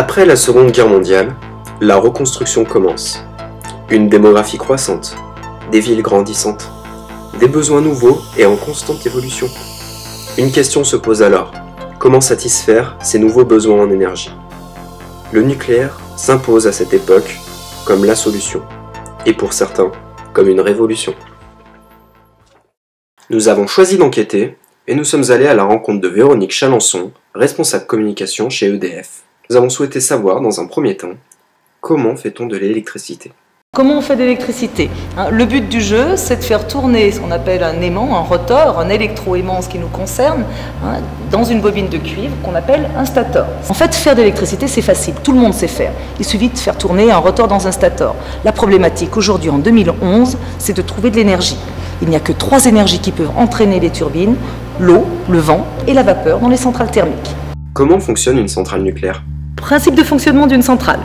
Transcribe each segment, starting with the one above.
Après la Seconde Guerre mondiale, la reconstruction commence. Une démographie croissante, des villes grandissantes, des besoins nouveaux et en constante évolution. Une question se pose alors, comment satisfaire ces nouveaux besoins en énergie? Le nucléaire s'impose à cette époque comme la solution, et pour certains, comme une révolution. Nous avons choisi d'enquêter, et nous sommes allés à la rencontre de Véronique Chalençon, responsable communication chez EDF. Nous avons souhaité savoir, dans un premier temps, comment fait-on de l'électricité? Comment on fait de l'électricité? Le but du jeu, c'est de faire tourner ce qu'on appelle un aimant, un rotor, un électroaimant en ce qui nous concerne, dans une bobine de cuivre qu'on appelle un stator. En fait, faire de l'électricité, c'est facile, tout le monde sait faire. Il suffit de faire tourner un rotor dans un stator. La problématique aujourd'hui, en 2011, c'est de trouver de l'énergie. Il n'y a que 3 énergies qui peuvent entraîner les turbines, l'eau, le vent et la vapeur dans les centrales thermiques. Comment fonctionne une centrale nucléaire? Principe de fonctionnement d'une centrale.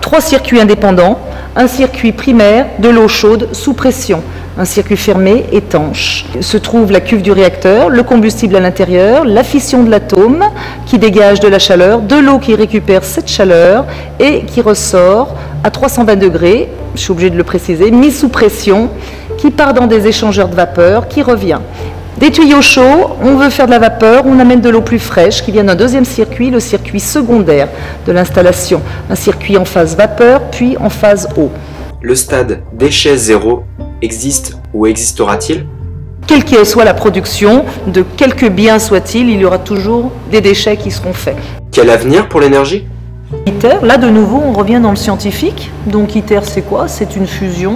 3 circuits indépendants, un circuit primaire, de l'eau chaude sous pression, un circuit fermé, étanche. Se trouve la cuve du réacteur, le combustible à l'intérieur, la fission de l'atome qui dégage de la chaleur, de l'eau qui récupère cette chaleur et qui ressort à 320 degrés, je suis obligée de le préciser, mis sous pression, qui part dans des échangeurs de vapeur, qui revient. Des tuyaux chauds, on veut faire de la vapeur, on amène de l'eau plus fraîche qui vient d'un deuxième circuit, le circuit secondaire de l'installation. Un circuit en phase vapeur, puis en phase eau. Le stade déchet zéro existe ou existera-t-il? Quelle qu'elle soit la production, de quelque bien soit-il, il y aura toujours des déchets qui seront faits. Quel avenir pour l'énergie? ITER, là de nouveau on revient dans le scientifique. Donc ITER c'est quoi? C'est une fusion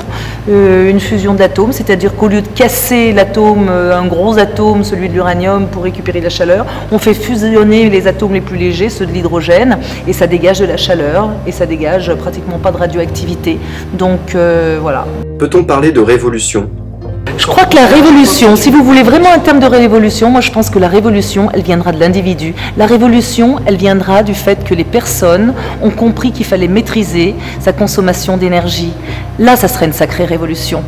d'atomes, c'est-à-dire qu'au lieu de casser l'atome, un gros atome, celui de l'uranium pour récupérer de la chaleur, on fait fusionner les atomes les plus légers, ceux de l'hydrogène, et ça dégage de la chaleur, et ça dégage pratiquement pas de radioactivité. Donc voilà. Peut-on parler de révolution? Je crois que la révolution, si vous voulez vraiment un terme de révolution, moi je pense que la révolution, elle viendra de l'individu. La révolution, elle viendra du fait que les personnes ont compris qu'il fallait maîtriser sa consommation d'énergie. Là, ça serait une sacrée révolution.